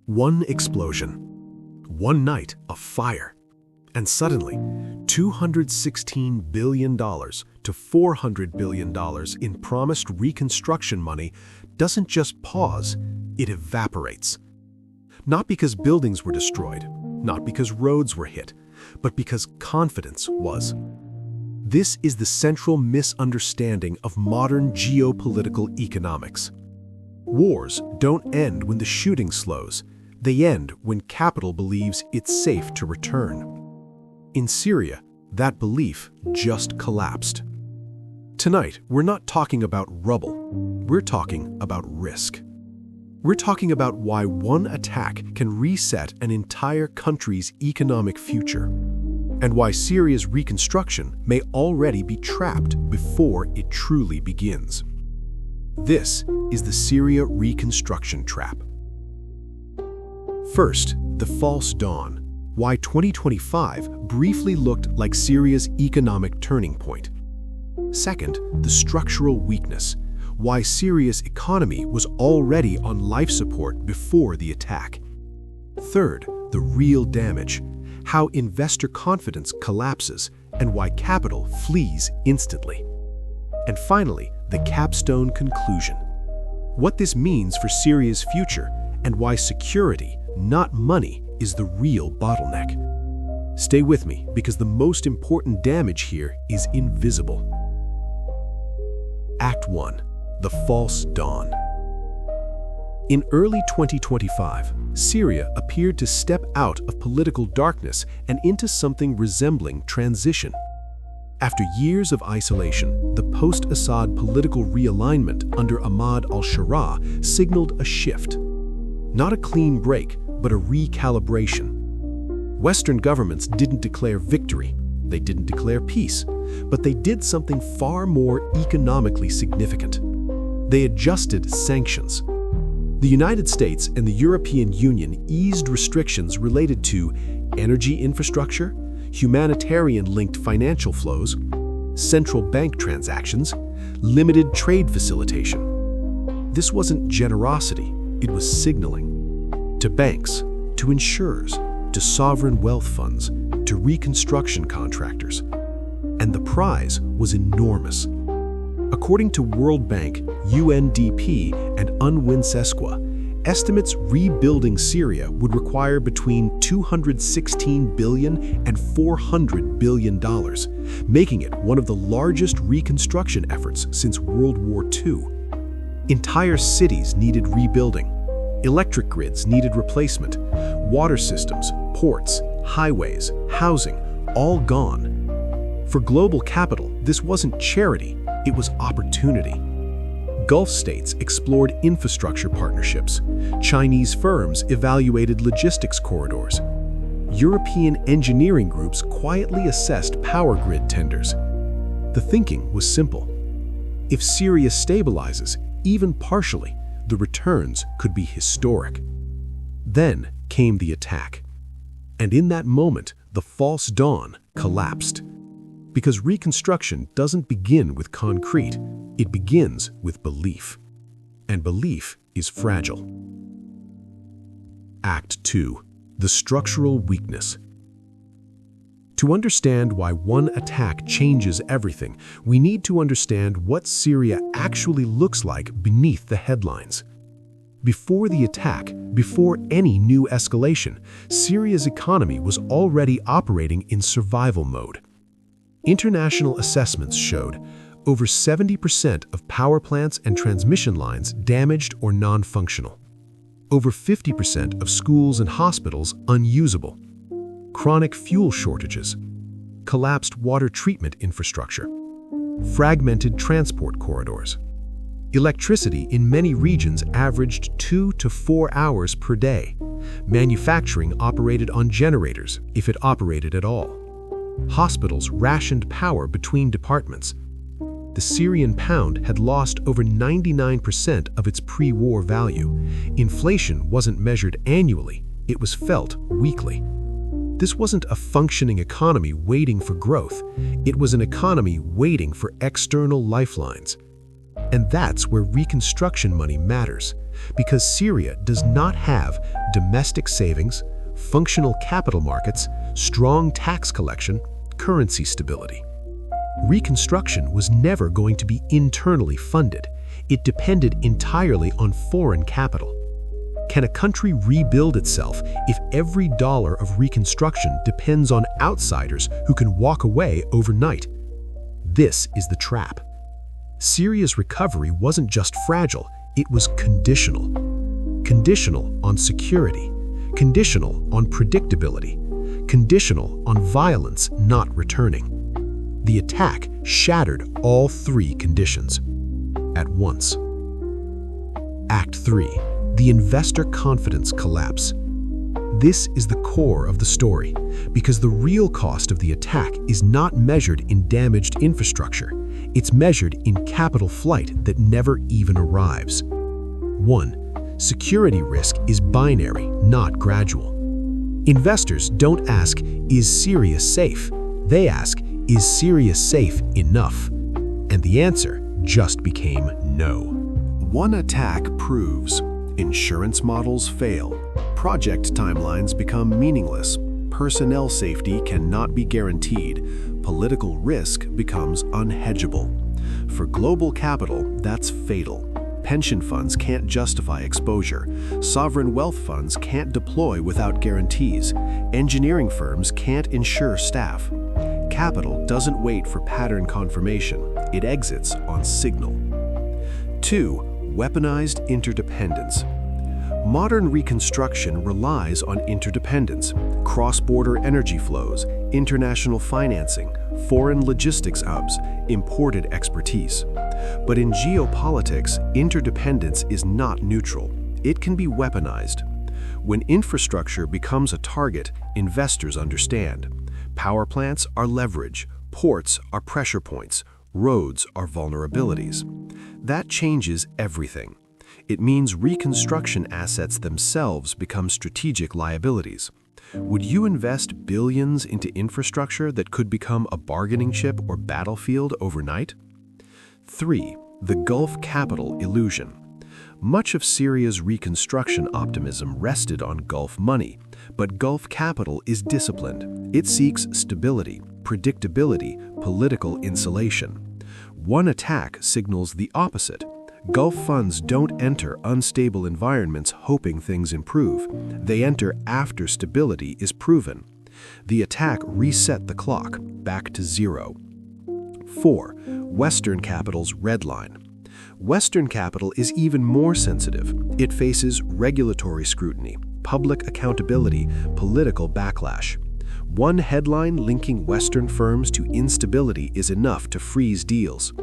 One explosion, one night of fire, and suddenly $216 billion to $400 billion in promised reconstruction money doesn't just pause, it evaporates. Not because buildings were destroyed, not because roads were hit, but because confidence was. This is the central misunderstanding of modern geopolitical economics. Wars don't end when the shooting slows. They end when capital believes it's safe to return. In Syria, that belief just collapsed. Tonight, we're not talking about rubble. We're talking about risk. We're talking about why one attack can reset an entire country's economic future, and why Syria's reconstruction may already be trapped before it truly begins. This is the Syria Reconstruction trap. First, the false dawn, why 2025 briefly looked like Syria's economic turning point. Second, the structural weakness, why Syria's economy was already on life support before the attack. Third, the real damage, how investor confidence collapses and why capital flees instantly. And finally, the capstone conclusion, what this means for Syria's future and why security, not money, is the real bottleneck. Stay with me because the most important damage here is invisible. Act 1. The false dawn. In early 2025, Syria appeared to step out of political darkness and into something resembling transition. After years of isolation, the post-Assad political realignment under Ahmad al-Sharaa signaled a shift. Not a clean break, but a recalibration. Western governments didn't declare victory, they didn't declare peace, but they did something far more economically significant. They adjusted sanctions. The United States and the European Union eased restrictions related to energy infrastructure, humanitarian-linked financial flows, central bank transactions, limited trade facilitation. This wasn't generosity, it was signaling. To banks, to insurers, to sovereign wealth funds, to reconstruction contractors. And the prize was enormous. According to World Bank, UNDP, and UNWINSESQA, estimates rebuilding Syria would require between $216 billion and $400 billion, making it one of the largest reconstruction efforts since World War II. Entire cities needed rebuilding. Electric grids needed replacement. Water systems, ports, highways, housing, all gone. For global capital, this wasn't charity, it was opportunity. Gulf states explored infrastructure partnerships. Chinese firms evaluated logistics corridors. European engineering groups quietly assessed power grid tenders. The thinking was simple. If Syria stabilizes, even partially, the returns could be historic. Then came the attack. And in that moment, the false dawn collapsed. Because reconstruction doesn't begin with concrete, it begins with belief. And belief is fragile. Act 2. The structural weakness. To understand why one attack changes everything, we need to understand what Syria actually looks like beneath the headlines. Before the attack, before any new escalation, Syria's economy was already operating in survival mode. International assessments showed over 70% of power plants and transmission lines damaged or non-functional. Over 50% of schools and hospitals unusable. Chronic fuel shortages. Collapsed water treatment infrastructure. Fragmented transport corridors. Electricity in many regions averaged 2 to 4 hours per day. Manufacturing operated on generators, if it operated at all. Hospitals rationed power between departments. The Syrian pound had lost over 99% of its pre-war value. Inflation wasn't measured annually, it was felt weekly. This wasn't a functioning economy waiting for growth, it was an economy waiting for external lifelines. And that's where reconstruction money matters, Because Syria does not have domestic savings, functional capital markets, strong tax collection, currency stability. Reconstruction was never going to be internally funded. It depended entirely on foreign capital. Can a country rebuild itself if every dollar of reconstruction depends on outsiders who can walk away overnight? This is the trap. Syria's recovery wasn't just fragile, it was conditional. Conditional on security, conditional on predictability, conditional on violence not returning. The attack shattered all three conditions at once. Act 3. The investor confidence collapse. This is the core of the story, because the real cost of the attack is not measured in damaged infrastructure. It's measured in capital flight that never even arrives. 1. Security risk is binary, not gradual. Investors don't ask, is Syria safe? They ask, is Syria safe enough? And the answer just became no. One attack proves insurance models fail, project timelines become meaningless, personnel safety cannot be guaranteed, political risk becomes unhedgeable. For global capital, that's fatal. Pension funds can't justify exposure. Sovereign wealth funds can't deploy without guarantees. Engineering firms can't insure staff. Capital doesn't wait for pattern confirmation. It exits on signal. 2. Weaponized interdependence. Modern reconstruction relies on interdependence, cross-border energy flows, international financing, foreign logistics hubs, imported expertise. But in geopolitics, interdependence is not neutral. It can be weaponized. When infrastructure becomes a target, investors understand. Power plants are leverage, ports are pressure points, roads are vulnerabilities. That changes everything. It means reconstruction assets themselves become strategic liabilities. Would you invest billions into infrastructure that could become a bargaining chip or battlefield overnight? 3. The Gulf capital illusion. Much of Syria's reconstruction optimism rested on Gulf money, but Gulf capital is disciplined. It seeks stability, predictability, political insulation. One attack signals the opposite. Gulf funds don't enter unstable environments hoping things improve. They enter after stability is proven. The attack reset the clock back to zero. 4. Western capital's red line. Western capital is even more sensitive. It faces regulatory scrutiny, public accountability, political backlash. One headline linking Western firms to instability is enough to freeze deals.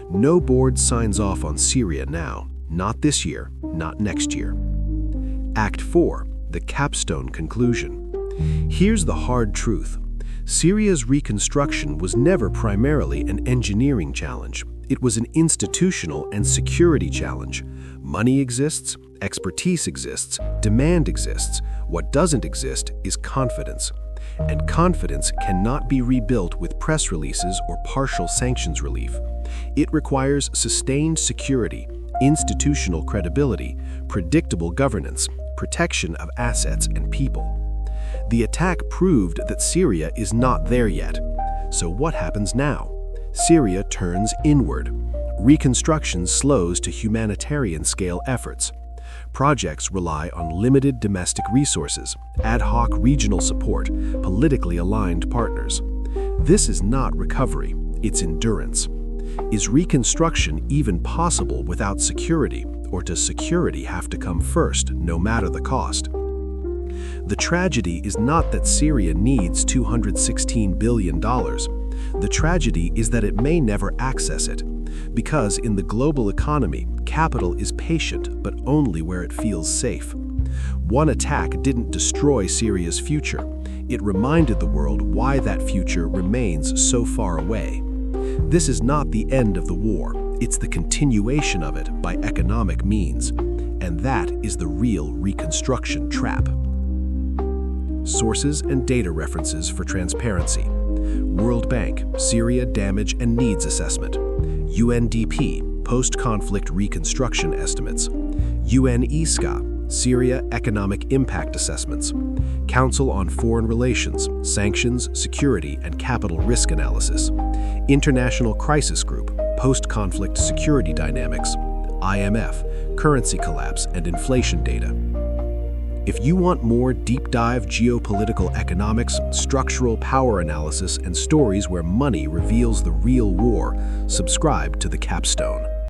No board signs off on Syria now. Not this year, not next year. Act 4. The Capstone conclusion. Here's the hard truth. Syria's reconstruction was never primarily an engineering challenge. It was an institutional and security challenge. Money exists, expertise exists, demand exists. What doesn't exist is confidence. And confidence cannot be rebuilt with press releases or partial sanctions relief. It requires sustained security, institutional credibility, predictable governance, protection of assets and people. The attack proved that Syria is not there yet. So what happens now? Syria turns inward. Reconstruction slows to humanitarian-scale efforts. Projects rely on limited domestic resources, ad hoc regional support, politically aligned partners. This is not recovery, it's endurance. Is reconstruction even possible without security, or does security have to come first, no matter the cost? The tragedy is not that Syria needs $216 billion. The tragedy is that it may never access it. Because in the global economy, capital is patient, but only where it feels safe. One attack didn't destroy Syria's future. It reminded the world why that future remains so far away. This is not the end of the war. It's the continuation of it by economic means. And that is the real reconstruction trap. Sources and data references for transparency. World Bank, Syria Damage and Needs Assessment. UNDP, Post-Conflict Reconstruction Estimates. UN Syria Economic Impact Assessments, Council on Foreign Relations, Sanctions, Security, and Capital Risk Analysis, International Crisis Group, Post-Conflict Security Dynamics, IMF, Currency Collapse and Inflation Data. If you want more deep-dive geopolitical economics, structural power analysis, and stories where money reveals the real war, subscribe to the Capstone.